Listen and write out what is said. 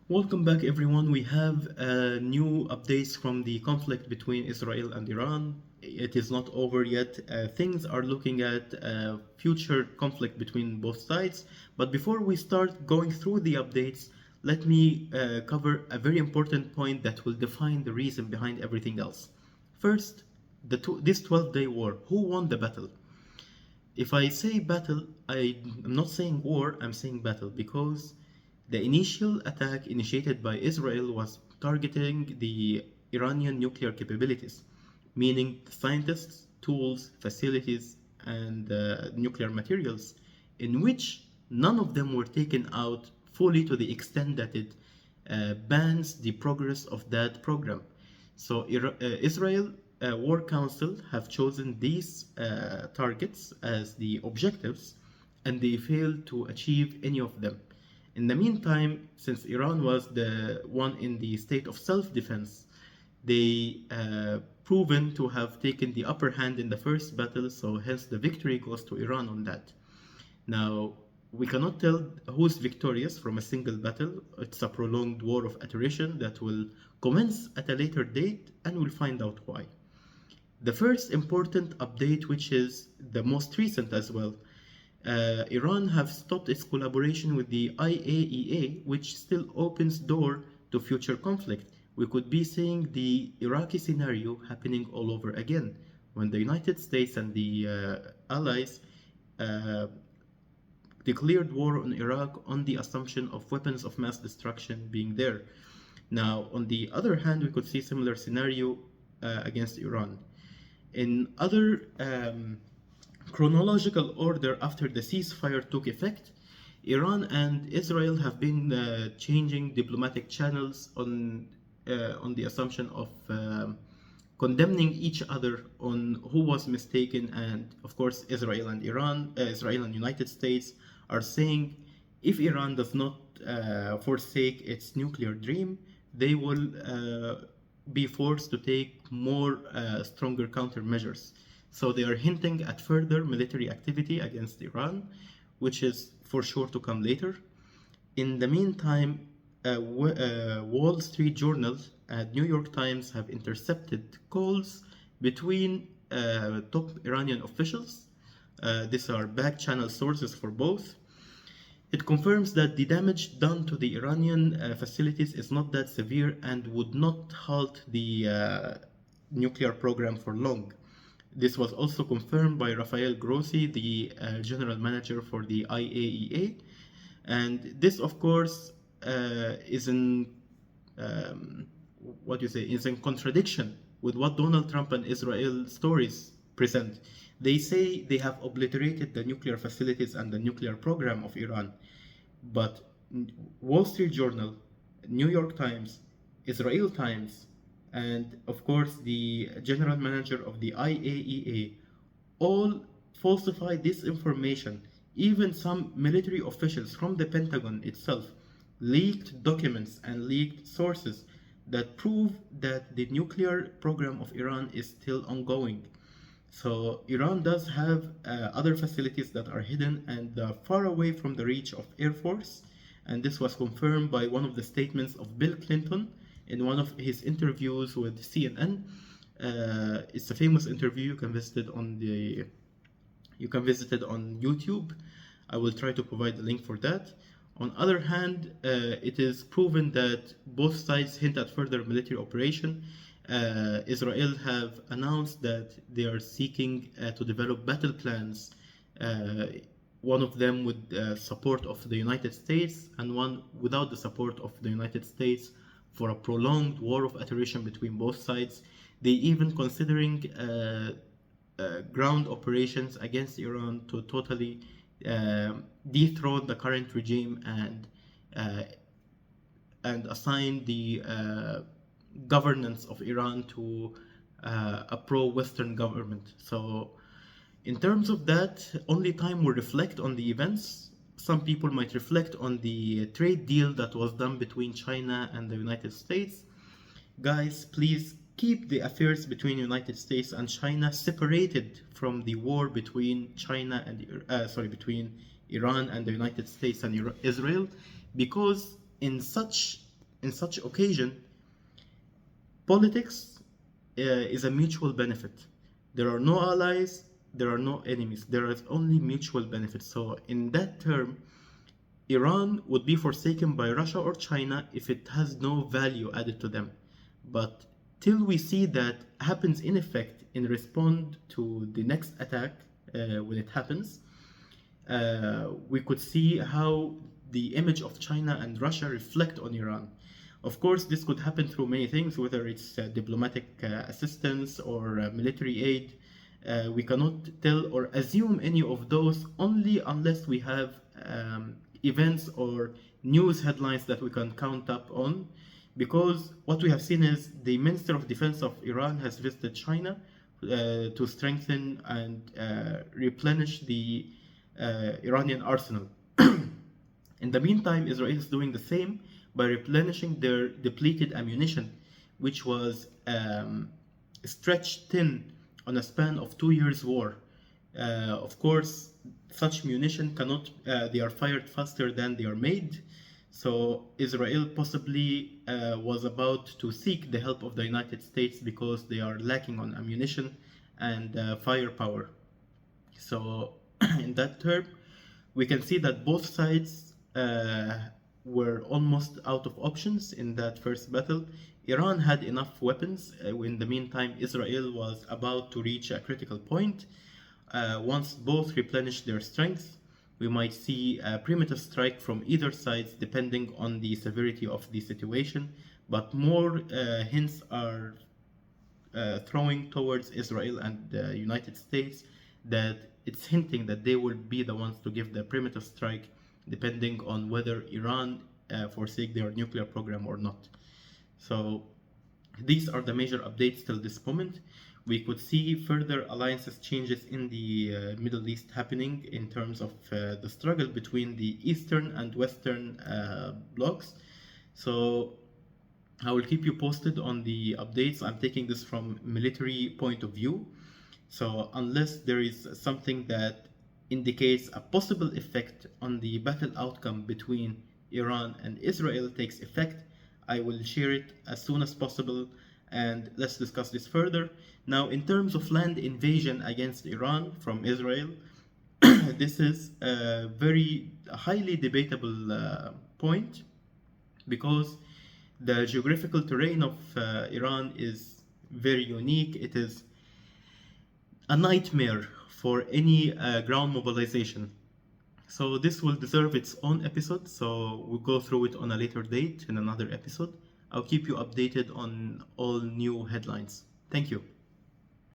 Welcome back, everyone. We have new updates from the conflict between Israel and Iran. It is not over yet. Things are looking at future conflict between both sides. But before we start going through the updates, let me cover a very important point that will define the reason behind everything else. First, this 12-day war. Who won the battle? If I say battle, I'm not saying war, I'm saying battle because the initial attack initiated by Israel was targeting the Iranian nuclear capabilities, meaning scientists, tools, facilities, and nuclear materials, in which none of them were taken out fully to the extent that it bans the progress of that program. So Israel War Council have chosen these targets as the objectives, and they failed to achieve any of them. In the meantime, since Iran was the one in the state of self-defense, they proven to have taken the upper hand in the first battle, so hence the victory goes to Iran on that. Now, we cannot tell who's victorious from a single battle. It's a prolonged war of attrition that will commence at a later date, and we'll find out why. The first important update, which is the most recent as well, Iran have stopped its collaboration with the IAEA, which still opens door to future conflict. We could be seeing the Iraqi scenario happening all over again, when the United States and the allies uh, declared war on Iraq on the assumption of weapons of mass destruction being there. Now, on the other hand, we could see similar scenario against Iran. In other chronological order after the ceasefire took effect, Iran and Israel have been changing diplomatic channels on the assumption of condemning each other on who was mistaken, and of course Israel and United States are saying if Iran does not forsake its nuclear dream, they will be forced to take more stronger countermeasures. So they are hinting at further military activity against Iran, which is for sure to come later. In the meantime, Wall Street Journal and New York Times have intercepted calls between top Iranian officials. These are back channel sources for both. It confirms that the damage done to the Iranian facilities is not that severe and would not halt the nuclear program for long. This was also confirmed by Rafael Grossi, the general manager for the IAEA. And this, of course, is in is in contradiction with what Donald Trump and Israel stories present. They say they have obliterated the nuclear facilities and the nuclear program of Iran, but Wall Street Journal, New York Times, Israel Times, and of course the general manager of the IAEA all falsify this information. Even some military officials from the Pentagon itself leaked documents and leaked sources that prove that the nuclear program of Iran is still ongoing. So Iran does have other facilities that are hidden and far away from the reach of Air Force, and this was confirmed by one of the statements of Bill Clinton in one of his interviews with CNN. It's a famous interview. You can visit it on YouTube. I will try to provide the link for that. On other hand, it is proven that both sides hint at further military operation. Israel have announced that they are seeking to develop battle plans, one of them with support of the United States and one without the support of the United States, for a prolonged war of attrition between both sides. They even considering ground operations against Iran to totally dethrone the current regime uh, and assign the governance of Iran to a pro-Western government. So in terms of that, only time will reflect on the events. Some people might reflect on the trade deal that was done between China and the United States. Guys, please keep the affairs between United States and China separated from the war between between Iran and the United States and Israel, because in such in such occasion, politics is a mutual benefit. There are no allies, there are no enemies, there is only mutual benefit. So, in that term, Iran would be forsaken by Russia or China if it has no value added to them. But till we see that happens in effect in response to the next attack when it happens, we could see how the image of China and Russia reflect on Iran. Of course, this could happen through many things, whether it's diplomatic assistance or military aid. We cannot tell or assume any of those only unless we have events or news headlines that we can count up on. Because what we have seen is the Minister of Defense of Iran has visited China to strengthen and replenish the Iranian arsenal. In the meantime, Israel is doing the same by replenishing their depleted ammunition, which was stretched thin on a span of 2 years' war. Of course, such munition cannot, they are fired faster than they are made. So Israel possibly was about to seek the help of the United States because they are lacking on ammunition and firepower. So in that term, we can see that both sides were almost out of options in that first battle. Iran had enough weapons. In the meantime, Israel was about to reach a critical point. Once both replenish their strength, we might see a primitive strike from either side depending on the severity of the situation, but more hints are throwing towards Israel and the United States that it's hinting that they will be the ones to give the primitive strike depending on whether Iran forsake their nuclear program or not. So these are the major updates till this moment. We could see further alliances changes in the Middle East happening in terms of the struggle between the Eastern and Western blocs. So I will keep you posted on the updates. I'm taking this from military point of view. So unless there is something that indicates a possible effect on the battle outcome between Iran and Israel takes effect, I will share it as soon as possible and let's discuss this further. Now, in terms of land invasion against Iran from Israel, this is a very highly debatable point because the geographical terrain of Iran is very unique. It is a nightmare for any ground mobilization. So this will deserve its own episode, so we'll go through it on a later date in another episode. I'll keep you updated on all new headlines. Thank you.